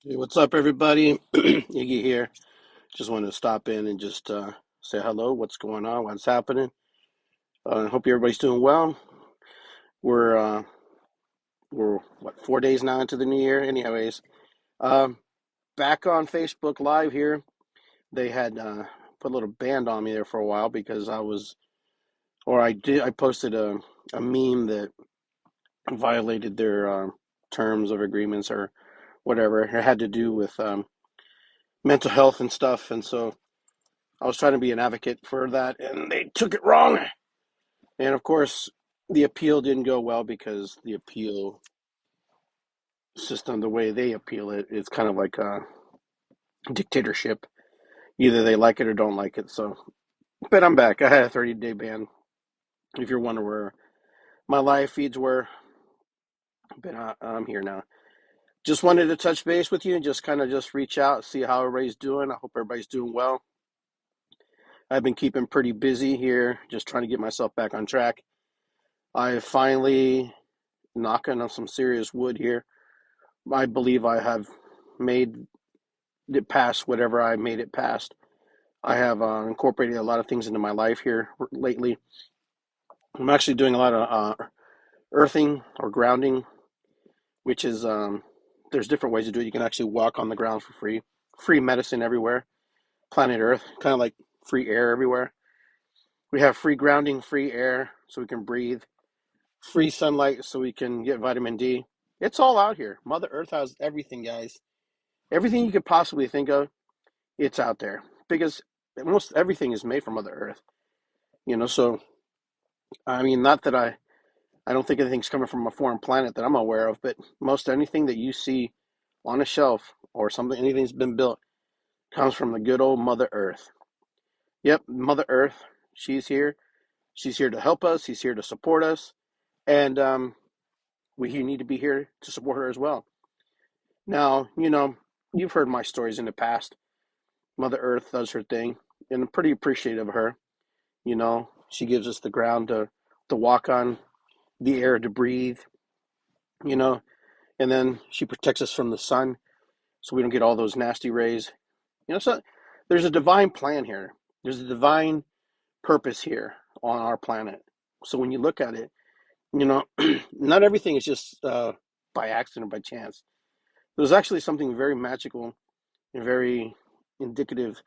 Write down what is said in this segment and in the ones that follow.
Hey, what's up, everybody? Iggy here. Just wanted to stop in and just say hello. What's going on? What's happening? I hope everybody's doing well. We're uh, we're what 4 days now into the new year. Anyways, um, back on Facebook Live here. They had put a little band on me there for a while because I posted a meme that violated their terms of agreements or whatever. It had to do with mental health and stuff, and so I was trying to be an advocate for that, and they took it wrong. And of course, the appeal didn't go well because the appeal system, the way they appeal it, it's kind of like a dictatorship. Either they like it or don't like it. So, but I'm back. I had a 30-day ban. If you're wondering where my live feeds were, but I'm here now. Just wanted to touch base with you and just kind of just reach out, see how everybody's doing. I hope everybody's doing well. I've been keeping pretty busy here, just trying to get myself back on track. I finally knocking on some serious wood here. I believe I have made it past whatever I made it past. I have incorporated a lot of things into my life here lately. I'm actually doing a lot of earthing or grounding, which is there's different ways to do it. You can actually walk on the ground for free. Free medicine everywhere. Planet Earth, kind of like free air everywhere. We have free grounding, free air, so we can breathe. Free sunlight, so we can get vitamin D. It's all out here. Mother Earth has everything, guys. Everything you could possibly think of, it's out there because most everything is made from Mother Earth. So I mean, not that I don't think anything's coming from a foreign planet that I'm aware of, but most anything that you see on a shelf or something, anything's been built, comes from the good old Mother Earth. Yep, Mother Earth. She's here. She's here to help us. She's here to support us, and we need to be here to support her as well. Now, you've heard my stories in the past. Mother Earth does her thing, and I'm pretty appreciative of her. She gives us the ground to walk on, the air to breathe, you know, and then she protects us from the sun so we don't get all those nasty rays. So there's a divine plan here. There's a divine purpose here on our planet. So when you look at it, not everything is just by accident or by chance. There's actually something very magical and very indicative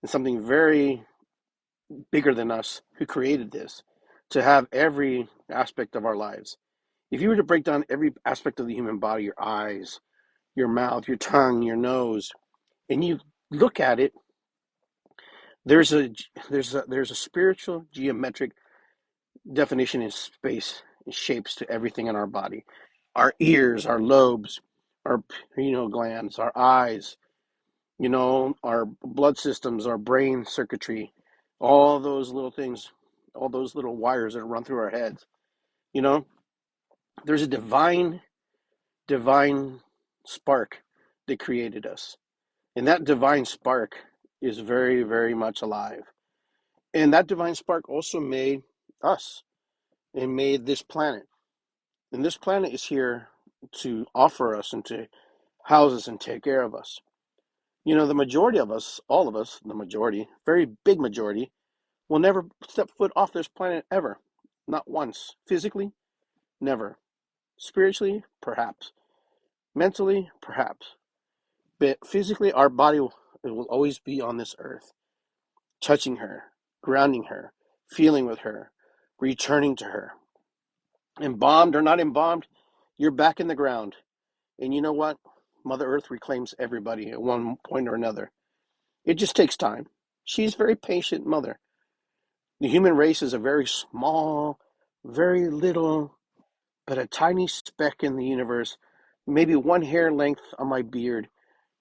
and something very bigger than us who created this to have every aspect of our lives. If you were to break down every aspect of the human body, your eyes, your mouth, your tongue, your nose, and you look at it, there's a spiritual geometric definition in space and shapes to everything in our body. Our ears, our lobes, our pineal glands, our eyes, our blood systems, our brain circuitry, all those little things, all those little wires that run through our heads. You know, there's a divine spark that created us. And that divine spark is very, very much alive. And that divine spark also made us and made this planet. And this planet is here to offer us and to house us and take care of us. The majority of us, all of us, the majority, very big majority, will never step foot off this planet ever. Not once. Physically, never. Spiritually, perhaps. Mentally, perhaps. But physically, our body will always be on this earth, touching her, grounding her, feeling with her, returning to her. Embalmed or not embalmed, you're back in the ground. And you know what? Mother Earth reclaims everybody at one point or another. It just takes time. She's a very patient mother. The human race is a very small, very little, but a tiny speck in the universe. Maybe one hair length on my beard,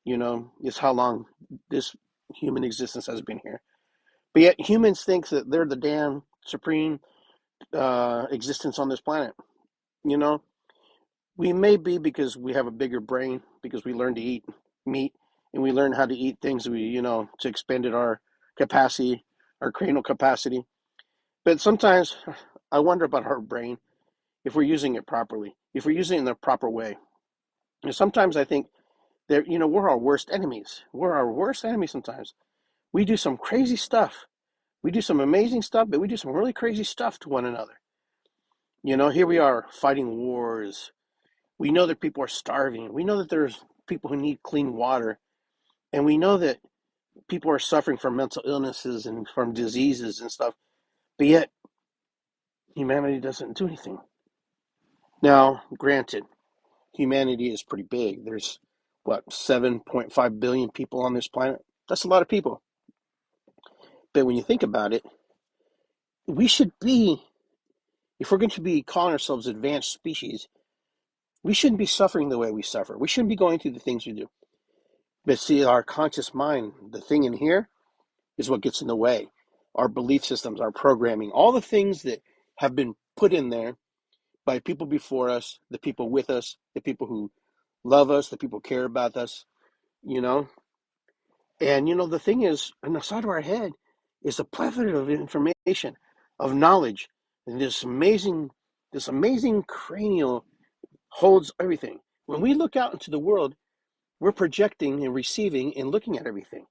is how long this human existence has been here. But yet humans think that they're the damn supreme existence on this planet. You know, we may be because we have a bigger brain, because we learn to eat meat and we learn how to eat things to expanded our capacity, our cranial capacity. But sometimes I wonder about our brain if we're using it properly, if we're using it in the proper way. And sometimes I think we're our worst enemies. We're our worst enemies sometimes. We do some crazy stuff. We do some amazing stuff, but we do some really crazy stuff to one another. Here we are fighting wars. We know that people are starving. We know that there's people who need clean water. And we know that people are suffering from mental illnesses and from diseases and stuff. But yet, humanity doesn't do anything. Now, granted, humanity is pretty big. There's, 7.5 billion people on this planet? That's a lot of people. But when you think about it, we should be, if we're going to be calling ourselves advanced species, we shouldn't be suffering the way we suffer. We shouldn't be going through the things we do. But see, our conscious mind, the thing in here, is what gets in the way. Our belief systems, our programming, all the things that have been put in there by people before us, the people with us, the people who love us, the people who care about us, you know. And, the thing is, on the side of our head is a plethora of information, of knowledge. And this amazing cranial holds everything. When we look out into the world, we're projecting and receiving and looking at everything.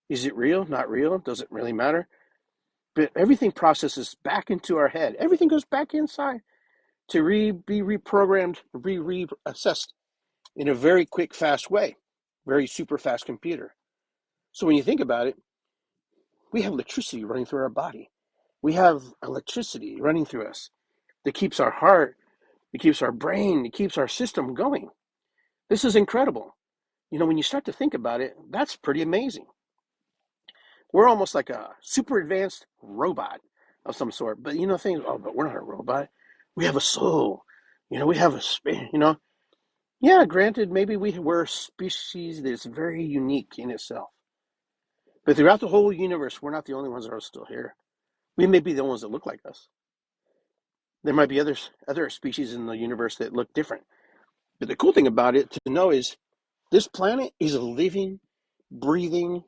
Is it real? Not real? Does it really matter? But everything processes back into our head. Everything goes back inside to be reprogrammed, reassessed in a very quick, fast way, very super fast computer. So when you think about it, we have electricity running through our body. We have electricity running through us that keeps our heart, it keeps our brain, it keeps our system going. This is incredible. When you start to think about it, that's pretty amazing. We're almost like a super advanced robot of some sort. But things, but we're not a robot. We have a soul. We have yeah, granted, maybe we're a species that's very unique in itself. But throughout the whole universe, we're not the only ones that are still here. We may be the ones that look like us. There might be other species in the universe that look different. But the cool thing about it to know is this planet is a living, breathing,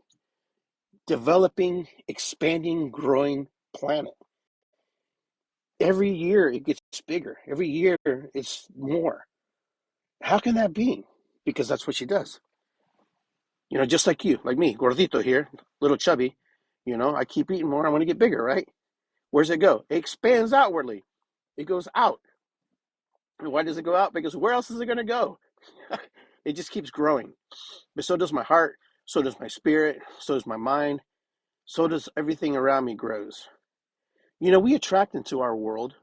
developing, expanding, growing planet. Every year it gets bigger. Every year it's more. How can that be? Because that's what she does. Just like you, like me, gordito here, little chubby. I keep eating more. I want to get bigger, right? Where's it go? It expands outwardly. It goes out. And why does it go out? Because where else is it going to go? It just keeps growing. But so does my heart. So does my spirit. So does my mind. So does everything around me grows. We attract into our world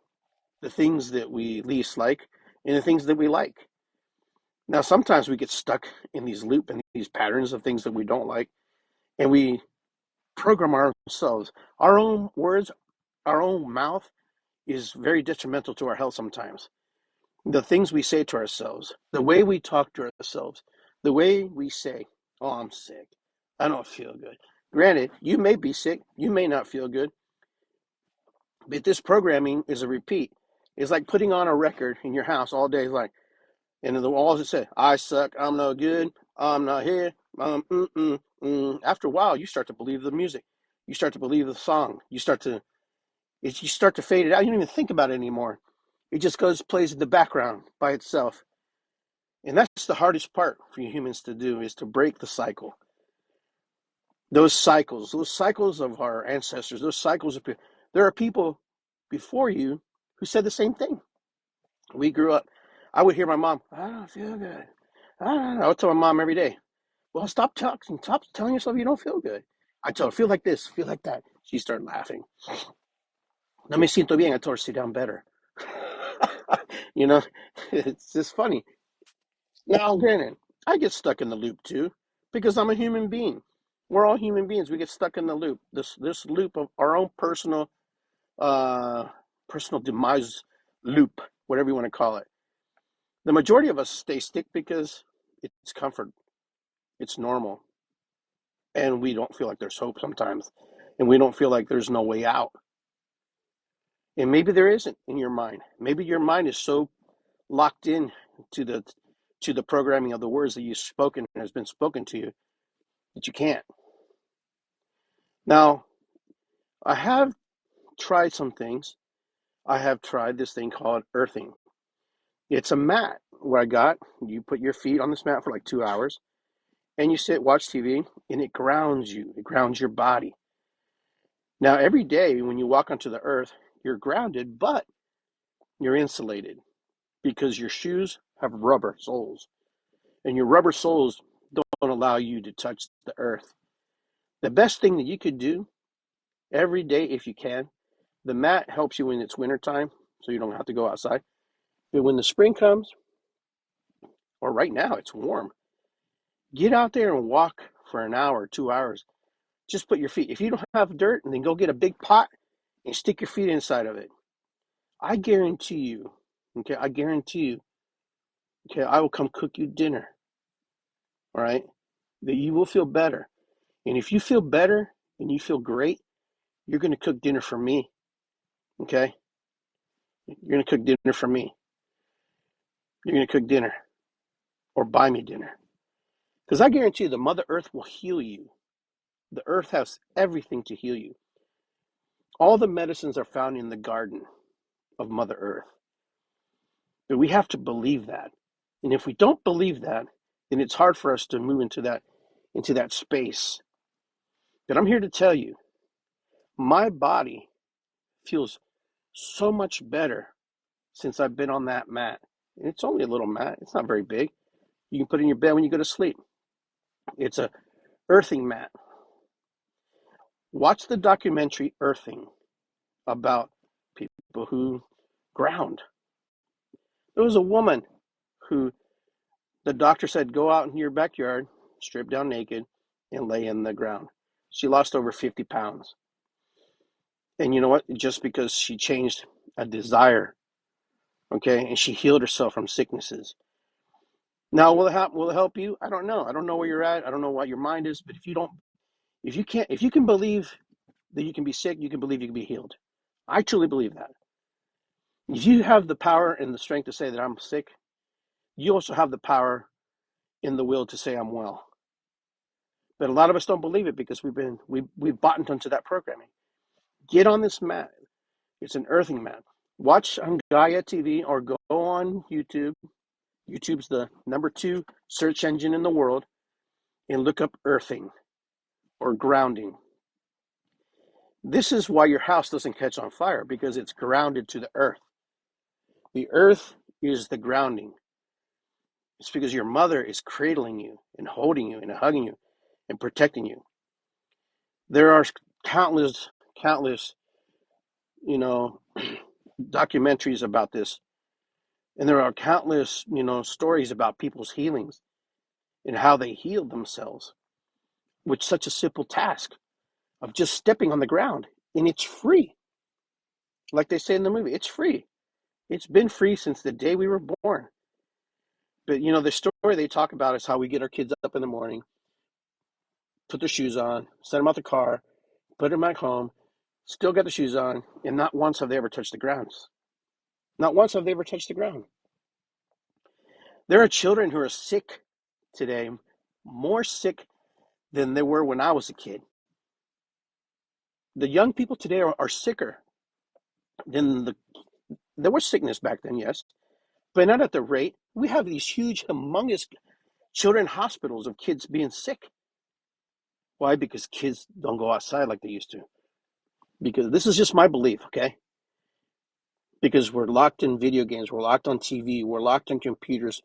the things that we least like and the things that we like. Now, sometimes we get stuck in these loop and these patterns of things that we don't like, and we program ourselves. Our own words, our own mouth is very detrimental to our health sometimes. The things we say to ourselves, the way we talk to ourselves, the way we say, oh, I'm sick. I don't feel good. Granted, you may be sick. You may not feel good. But this programming is a repeat. It's like putting on a record in your house all day, like, and the walls that say, I suck, I'm no good, I'm not here, After a while, you start to believe the music. You start to believe the song. You start to fade it out. You don't even think about it anymore. It just plays in the background by itself. And that's the hardest part for you humans to do, is to break the cycle. Those cycles of our ancestors, there are people before you who said the same thing. We grew up. I would hear my mom, I don't feel good. I would tell my mom every day, well, stop talking. Stop telling yourself you don't feel good. I tell her, feel like this, feel like that. She started laughing. No me siento bien. I told her, sit down better. you know, it's just funny. Now, granted, I get stuck in the loop too, because I'm a human being. We're all human beings. We get stuck in the loop. This loop of our own uh, personal demise loop, whatever you want to call it. The majority of us stay stick because it's comfort. It's normal. And we don't feel like there's hope sometimes. And we don't feel like there's no way out. And maybe there isn't in your mind. Maybe your mind is so locked in to the programming of the words that you've spoken and has been spoken to you that you can't. Now, I have tried some things. I have tried this thing called earthing. It's a mat what I got, you put your feet on this mat for like 2 hours, and you sit, watch TV, and it grounds you. It grounds your body. Now, every day when you walk onto the earth, you're grounded, but you're insulated because your shoes have rubber soles, and your rubber soles don't allow you to touch the earth. The best thing that you could do every day, if you can, the mat helps you when it's wintertime, so you don't have to go outside. But when the spring comes, or right now, it's warm, get out there and walk for an hour, 2 hours. Just put your feet. If you don't have dirt, then go get a big pot and stick your feet inside of it. I guarantee you, okay, okay, I will come cook you dinner, all right, that you will feel better. And if you feel better and you feel great, you're going to cook dinner for me, okay? You're going to cook dinner for me. You're going to cook dinner or buy me dinner. Because I guarantee you the Mother Earth will heal you. The earth has everything to heal you. All the medicines are found in the garden of Mother Earth. But we have to believe that. And if we don't believe that, then it's hard for us to move into that space. But I'm here to tell you, my body feels so much better since I've been on that mat. And it's only a little mat. It's not very big. You can put it in your bed when you go to sleep. It's a earthing mat. Watch the documentary Earthing about people who ground. There was a woman who the doctor said, go out in your backyard, strip down naked, and lay in the ground. She lost over 50 pounds. And you know what? Just because she changed a desire, okay, and she healed herself from sicknesses. Now, will it help you? I don't know. I don't know where you're at. I don't know what your mind is. But if you can believe that you can be sick, you can believe you can be healed. I truly believe that. If you have the power and the strength to say that I'm sick, you also have the power and the will to say I'm well. But a lot of us don't believe it because we've bought into that programming. Get on this mat. It's an earthing mat. Watch on Gaia TV or go on YouTube. YouTube's the #2 search engine in the world, and look up earthing or grounding. This is why your house doesn't catch on fire, because it's grounded to the earth. The earth is the grounding. It's because your mother is cradling you and holding you and hugging you and protecting you. There are countless, documentaries about this. And there are countless, stories about people's healings and how they healed themselves with such a simple task of just stepping on the ground. And it's free. Like they say in the movie, it's free. It's been free since the day we were born. But, the story they talk about is how we get our kids up in the morning, put their shoes on, send them out the car, put them back home, still got the shoes on, and not once have they ever touched the ground. Not once have they ever touched the ground. There are children who are sick today, more sick than they were when I was a kid. The young people today are sicker than there was sickness back then, yes, but not at the rate. We have these huge, humongous children hospitals of kids being sick. Why? Because kids don't go outside like they used to. Because this is just my belief, okay? Because we're locked in video games, we're locked on TV, we're locked in computers,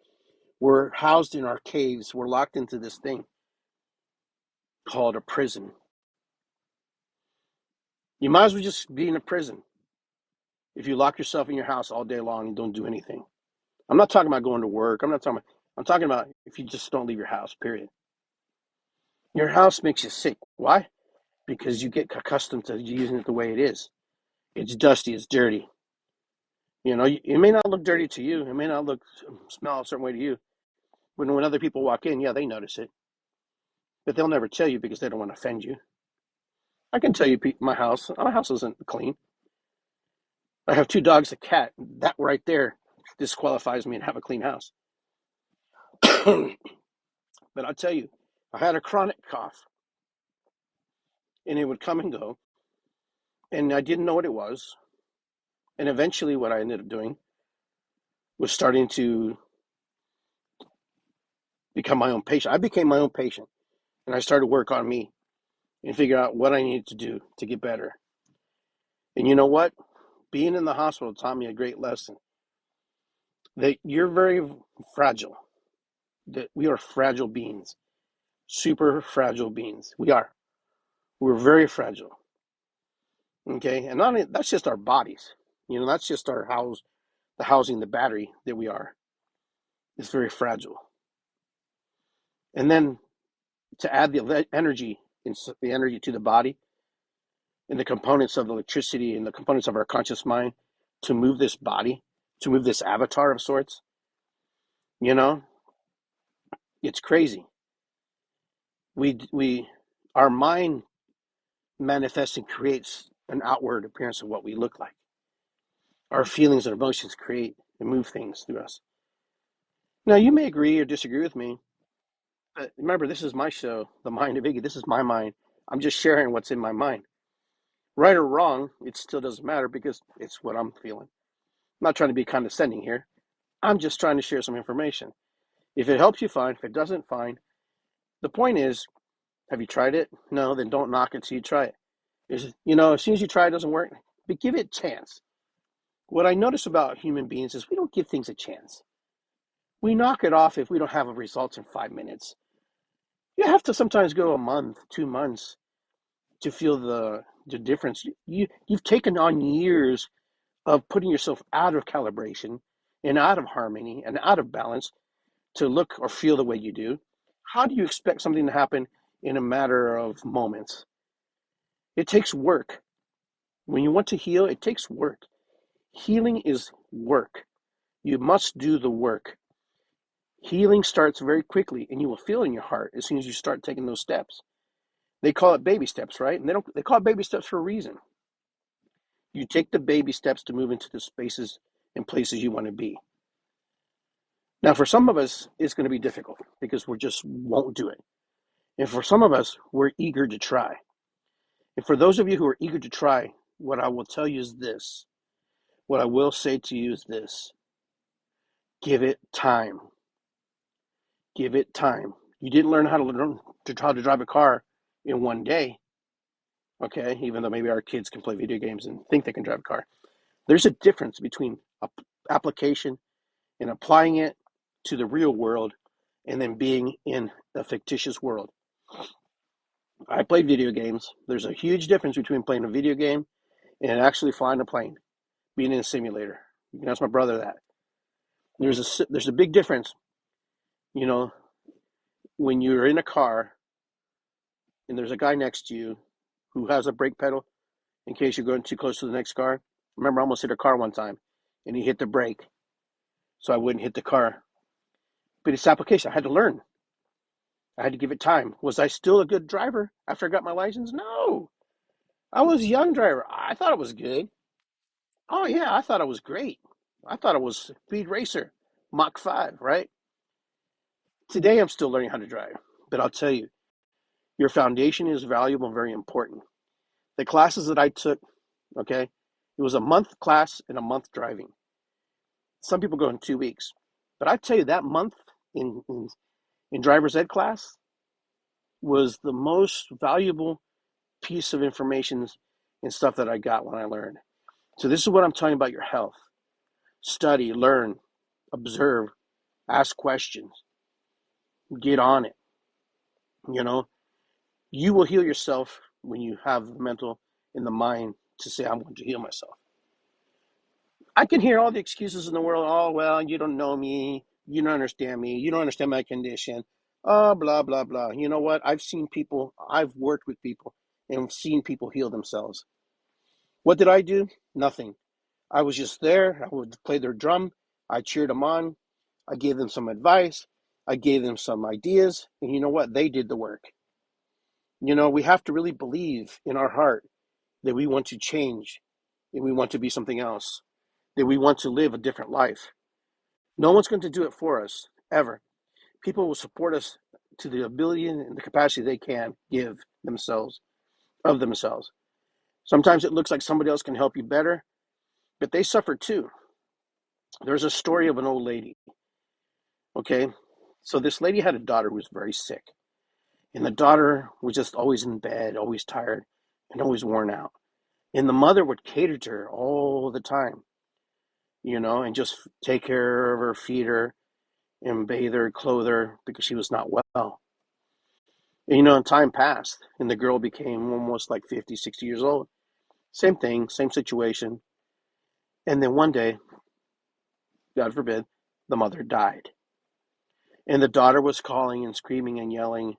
we're housed in our caves, we're locked into this thing called a prison. You might as well just be in a prison if you lock yourself in your house all day long and don't do anything. I'm not talking about going to work. I'm talking about if you just don't leave your house, period. Your house makes you sick. Why? Because you get accustomed to using it the way it is. It's dusty, it's dirty. It may not look dirty to you. It may not smell a certain way to you. But when other people walk in, yeah, they notice it. But they'll never tell you because they don't want to offend you. I can tell you my house isn't clean. I have 2 dogs, a cat. That right there disqualifies me to have a clean house. But I'll tell you, I had a chronic cough, and it would come and go, and I didn't know what it was. And eventually what I ended up doing was starting to become my own patient. I became my own patient, and I started to work on me and figure out what I needed to do to get better. And you know what? Being in the hospital taught me a great lesson that you're very fragile, that we are fragile beings, super fragile beings. We are. We're very fragile. Okay. And not only, that's just our bodies. That's just our the housing, the battery that we are. It's very fragile. And then to add the energy, the energy to the body and the components of electricity and the components of our conscious mind to move this body, to move this avatar of sorts, you know, it's crazy. Our mind manifests and creates an outward appearance of what we look like. Our feelings and emotions create and move things through us. Now, you may agree or disagree with me, but remember, this is my show, The Mind of Iggy. This is my mind. I'm just sharing what's in my mind. Right or wrong, it still doesn't matter because it's what I'm feeling. I'm not trying to be condescending here. I'm just trying to share some information. If it helps you, fine. If it doesn't, fine. The point is, have you tried it? No, then don't knock it till you try it. As soon as you try it, doesn't work, but give it a chance. What I notice about human beings is we don't give things a chance. We knock it off if we don't have a result in 5 minutes. You have to sometimes go a month, 2 months to feel the difference. You've taken on years of putting yourself out of calibration and out of harmony and out of balance to look or feel the way you do. How do you expect something to happen in a matter of moments? It takes work. When you want to heal, it takes work. Healing is work. You must do the work. Healing starts very quickly, and you will feel in your heart as soon as you start taking those steps. They call it baby steps, right? And they call it baby steps for a reason. You take the baby steps to move into the spaces and places you want to be. Now, for some of us, it's going to be difficult because we just won't do it. And for some of us, we're eager to try. And for those of you who are eager to try, what I will tell you is this. What I will say to you is this. Give it time. Give it time. You didn't learn how to drive a car in one day, okay? Even though maybe our kids can play video games and think they can drive a car. There's a difference between application and applying it to the real world and then being in a fictitious world. I played video games. There's a huge difference between playing a video game and actually flying a plane, being in a simulator. You can ask my brother that. There's a big difference, when you're in a car and there's a guy next to you who has a brake pedal in case you're going too close to the next car. Remember, I almost hit a car one time and he hit the brake so I wouldn't hit the car. But it's application. I had to learn. I had to give it time. Was I still a good driver after I got my license? No. I was a young driver. I thought it was good. Oh, yeah, I thought it was great. I thought it was speed racer, Mach 5, right? Today, I'm still learning how to drive. But I'll tell you, your foundation is valuable and very important. The classes that I took, okay, it was a month class and a month driving. Some people go in 2 weeks. But I tell you, that month in driver's ed class was the most valuable piece of information and stuff that I got when I learned. So this is what I'm talking about your health. Study, learn, observe, ask questions, get on it. You will heal yourself when you have the mental and the mind to say, I'm going to heal myself. I can hear all the excuses in the world. Oh, well, you don't know me. You don't understand me. You don't understand my condition. Oh, blah, blah, blah. You know what? I've worked with people and seen people heal themselves. What did I do? Nothing. I was just there. I would play their drum. I cheered them on. I gave them some advice. I gave them some ideas. And you know what? They did the work. We have to really believe in our heart that we want to change and we want to be something else, that we want to live a different life. No one's going to do it for us, ever. People will support us to the ability and the capacity they can give themselves, of themselves. Sometimes it looks like somebody else can help you better, but they suffer too. There's a story of an old lady, okay? So this lady had a daughter who was very sick. And the daughter was just always in bed, always tired, and always worn out. And the mother would cater to her all the time, and just take care of her, feed her, and bathe her, clothe her because she was not well. And, time passed, and the girl became almost like 50, 60 years old. Same thing, same situation. And then one day, God forbid, the mother died. And the daughter was calling and screaming and yelling,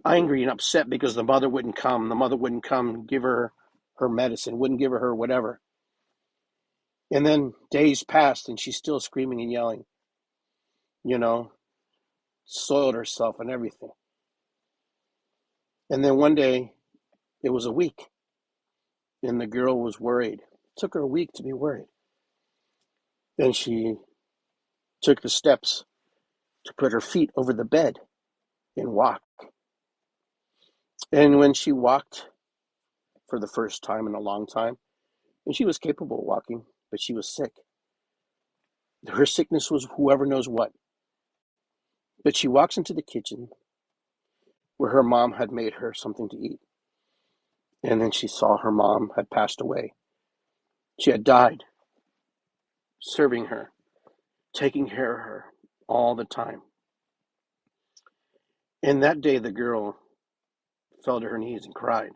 angry and upset because the mother wouldn't come. The mother wouldn't come give her medicine, wouldn't give her whatever. And then days passed and she's still screaming and yelling, you know, soiled herself and everything. And then one day, it was a week, and the girl was worried. It took her a week to be worried. Then she took the steps to put her feet over the bed and walk. And when she walked for the first time in a long time, and she was capable of walking, but she was sick. Her sickness was whoever knows what. But she walks into the kitchen where her mom had made her something to eat. And then she saw her mom had passed away. She had died, serving her, taking care of her all the time. And that day, the girl fell to her knees and cried.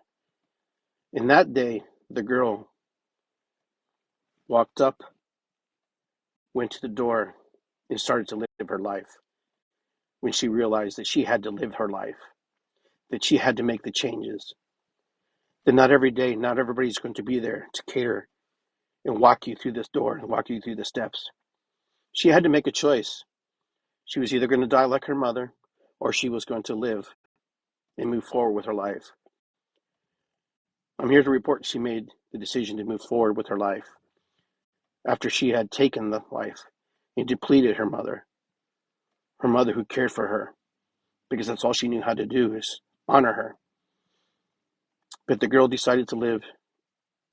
And that day, the girl walked up, went to the door, and started to live her life. When she realized that she had to live her life, that she had to make the changes, that not every day, not everybody's going to be there to cater and walk you through this door and walk you through the steps. She had to make a choice. She was either going to die like her mother, or she was going to live and move forward with her life. I'm here to report she made the decision to move forward with her life after she had taken the life and depleted her mother who cared for her, because that's all she knew how to do is honor her. But the girl decided to live,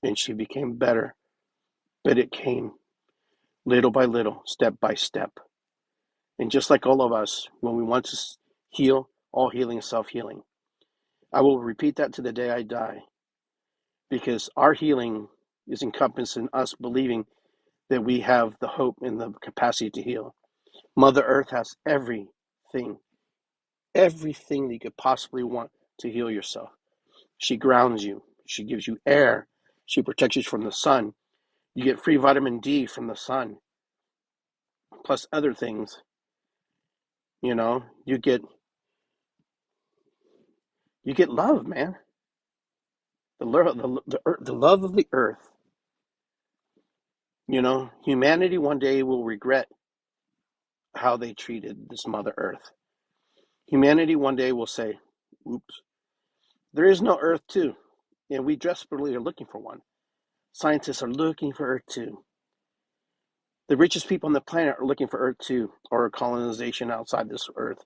and she became better. But it came little by little, step by step. And just like all of us, when we want to heal, all healing is self-healing. I will repeat that to the day I die, because our healing is encompassed in us believing that we have the hope and the capacity to heal. Mother Earth has everything that you could possibly want to heal yourself. She grounds you. She gives you air. She protects you from the sun. You get free vitamin D from the sun, plus other things. You get love, man. The love of the earth. Humanity one day will regret how they treated this Mother Earth. Humanity one day will say, oops, there is no Earth 2, and we desperately are looking for one. Scientists are looking for Earth 2. The richest people on the planet are looking for Earth 2, or a colonization outside this Earth.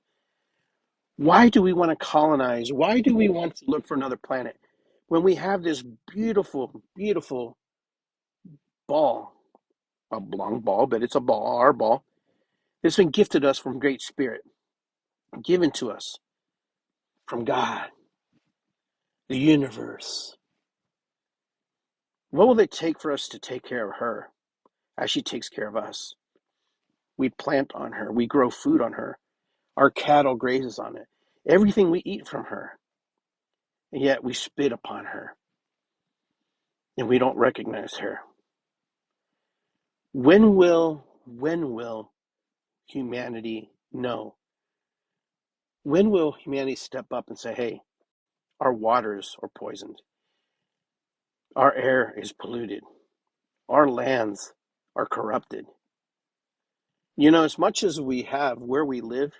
Why do we want to colonize? Why do we want to look for another planet when we have this beautiful, beautiful ball? A long ball, but it's a ball, our ball. It's been gifted us from Great Spirit, given to us from God, the universe. What will it take for us to take care of her as she takes care of us? We plant on her. We grow food on her. Our cattle grazes on it. Everything we eat from her. And yet we spit upon her. And we don't recognize her. When will humanity know? When will humanity step up and say, hey, our waters are poisoned. Our air is polluted. Our lands are corrupted. As much as we have where we live,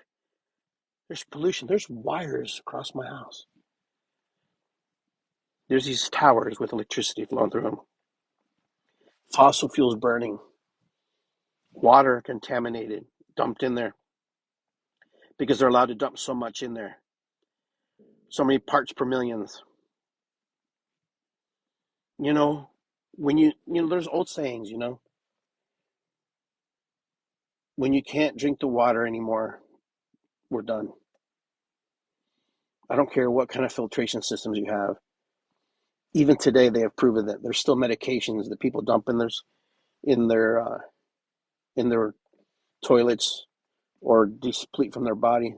there's pollution. There's wires across my house. There's these towers with electricity flowing through them. Fossil fuels burning. Water contaminated, dumped in there. Because they're allowed to dump so much in there. So many parts per millions. When there's old sayings, when you can't drink the water anymore, we're done. I don't care what kind of filtration systems you have. Even today, they have proven that there's still medications that people dump in their in their toilets or deplete from their body.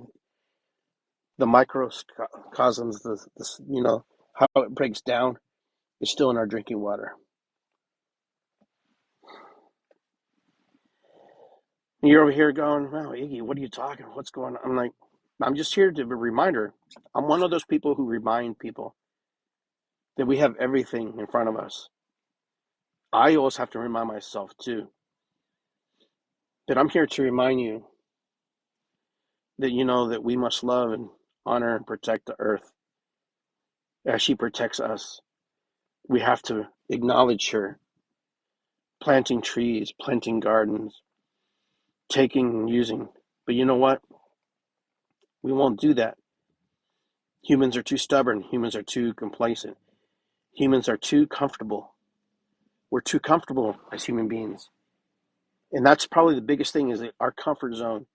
The microcosms, how it breaks down, is still in our drinking water. And you're over here going, "Wow, Iggy, what are you talking? What's going on?" I'm like, I'm just here to be a reminder. I'm one of those people who remind people that we have everything in front of us. I always have to remind myself too that I'm here to remind you that that we must love and honor and protect the earth as she protects us. We have to acknowledge her, planting trees, planting gardens, taking and using. But you know what? We won't do that. Humans are too stubborn. Humans are too complacent. Humans are too comfortable. We're too comfortable as human beings. And that's probably the biggest thing, is that our comfort zone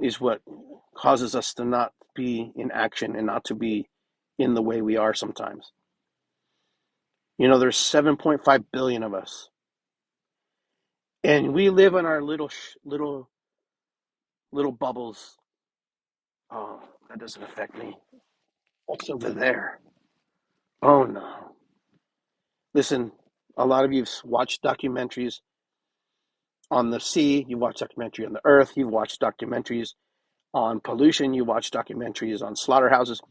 is what causes us to not be in action and not to be in the way we are sometimes. There's 7.5 billion of us. And we live in our little bubbles. Oh, that doesn't affect me. What's over there? Oh no. Listen, a lot of you've watched documentaries on the sea, you watch documentary on the earth, you've watched documentaries on pollution, you watch documentaries on slaughterhouses,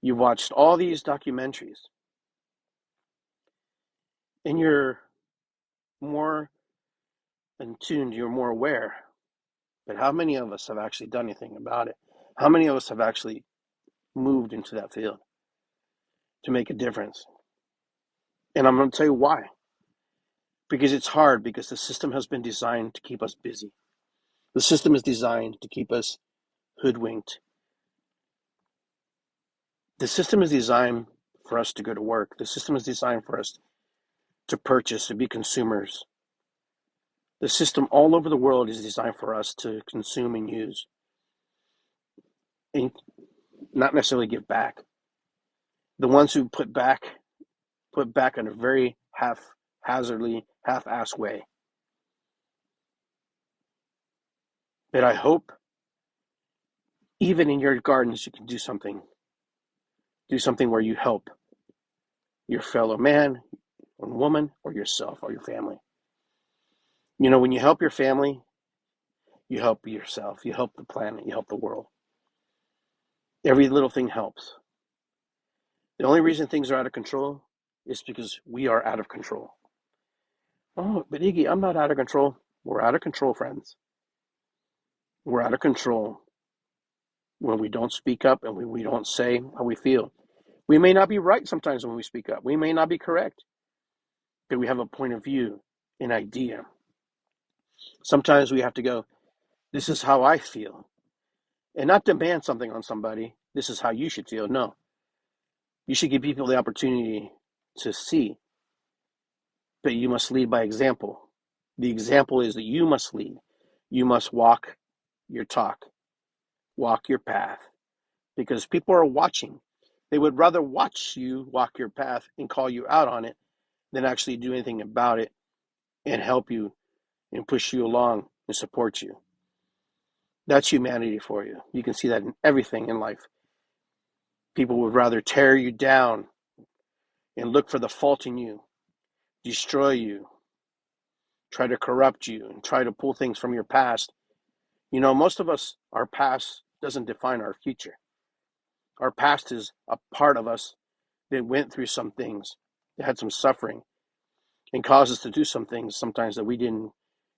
you've watched all these documentaries. And you're more in tune, you're more aware. But how many of us have actually done anything about it? How many of us have actually moved into that field to make a difference? And I'm going to tell you why. Because it's hard, because the system has been designed to keep us busy. The system is designed to keep us hoodwinked. The system is designed for us to go to work. The system is designed for us to purchase, to be consumers. The system all over the world is designed for us to consume and use, and not necessarily give back. The ones who put back in a very haphazardly, half-assed way. But I hope even in your gardens you can do something. Do something where you help your fellow man or woman, or yourself or your family. When you help your family, you help yourself, you help the planet, you help the world. Every little thing helps. The only reason things are out of control is because we are out of control. Oh, but Iggy, I'm not out of control. We're out of control, friends. We're out of control when we don't speak up and when we don't say how we feel. We may not be right sometimes when we speak up. We may not be correct, but we have a point of view, an idea. Sometimes we have to go, this is how I feel. And not demand something on somebody. This is how you should feel. No. You should give people the opportunity to see. But you must lead by example. The example is that you must lead. You must walk your talk, walk your path, because people are watching. They would rather watch you walk your path and call you out on it than actually do anything about it and help you and push you along and support you. That's humanity for you. You can see that in everything in life. People would rather tear you down and look for the fault in you, destroy you, try to corrupt you, and try to pull things from your past. Most of us, our past doesn't define our future. Our past is a part of us that went through some things, that had some suffering, and caused us to do some things sometimes that we didn't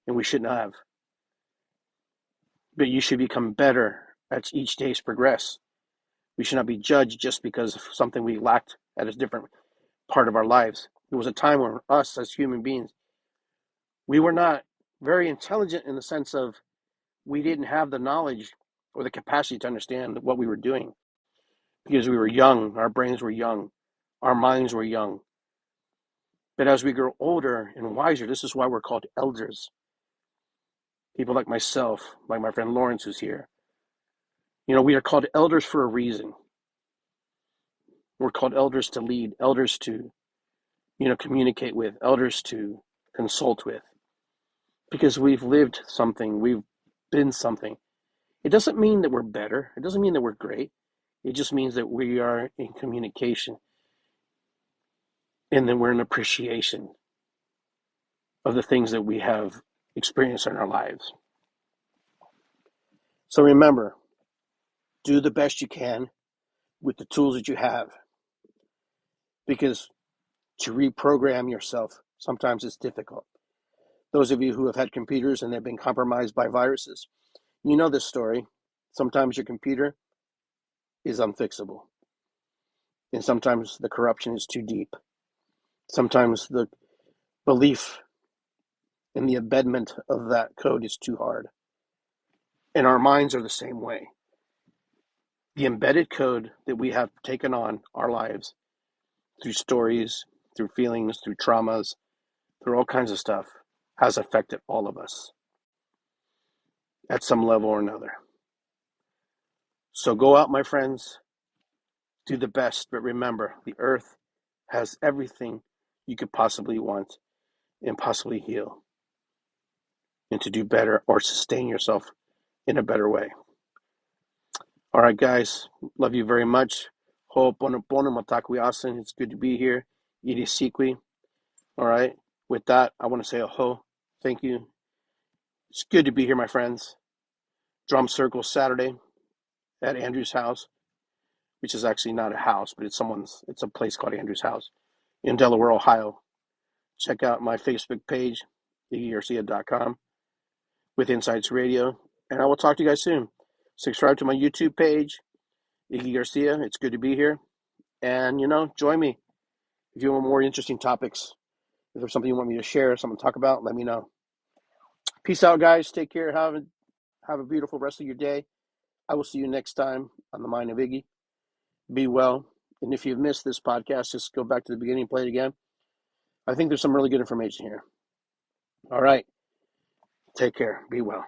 and we shouldn't have. But you should become better as each day's progress. We should not be judged just because of something we lacked at a different part of our lives. There was a time when us as human beings, we were not very intelligent in the sense of we didn't have the knowledge or the capacity to understand what we were doing because we were young, our brains were young, our minds were young. But as we grow older and wiser, this is why we're called elders. People like myself, like my friend Lawrence who's here, We are called elders for a reason. We're called elders to lead, elders to, communicate with, elders to consult with, because we've lived something, we've been something. It doesn't mean that we're better. It doesn't mean that we're great. It just means that we are in communication and then we're in appreciation of the things that we have experienced in our lives. So remember, do the best you can with the tools that you have, because to reprogram yourself sometimes it's difficult. Those of you who have had computers and they've been compromised by viruses, you know this story. Sometimes your computer is unfixable, and sometimes the corruption is too deep. Sometimes the belief in the embedment of that code is too hard. And our minds are the same way. The embedded code that we have taken on our lives through stories, through feelings, through traumas, through all kinds of stuff has affected all of us at some level or another. So go out, my friends, do the best, but remember, the earth has everything you could possibly want and possibly heal, and to do better or sustain yourself in a better way. All right, guys, love you very much. Ho'oponopono matakuyasin. It's good to be here. Irisikwi. All right. With that, I want to say a ho. Thank you. It's good to be here, my friends. Drum Circle Saturday at Andrew's house, which is actually not a house, but it's a place called Andrew's house in Delaware, Ohio. Check out my Facebook page, iggygarcia.com, with Insights Radio, and I will talk to you guys soon. Subscribe to my YouTube page, Iggy Garcia. It's good to be here. And, join me. If you want more interesting topics, if there's something you want me to share, something to talk about, let me know. Peace out, guys. Take care. Have a beautiful rest of your day. I will see you next time on the Mind of Iggy. Be well. And if you've missed this podcast, just go back to the beginning and play it again. I think there's some really good information here. All right. Take care. Be well.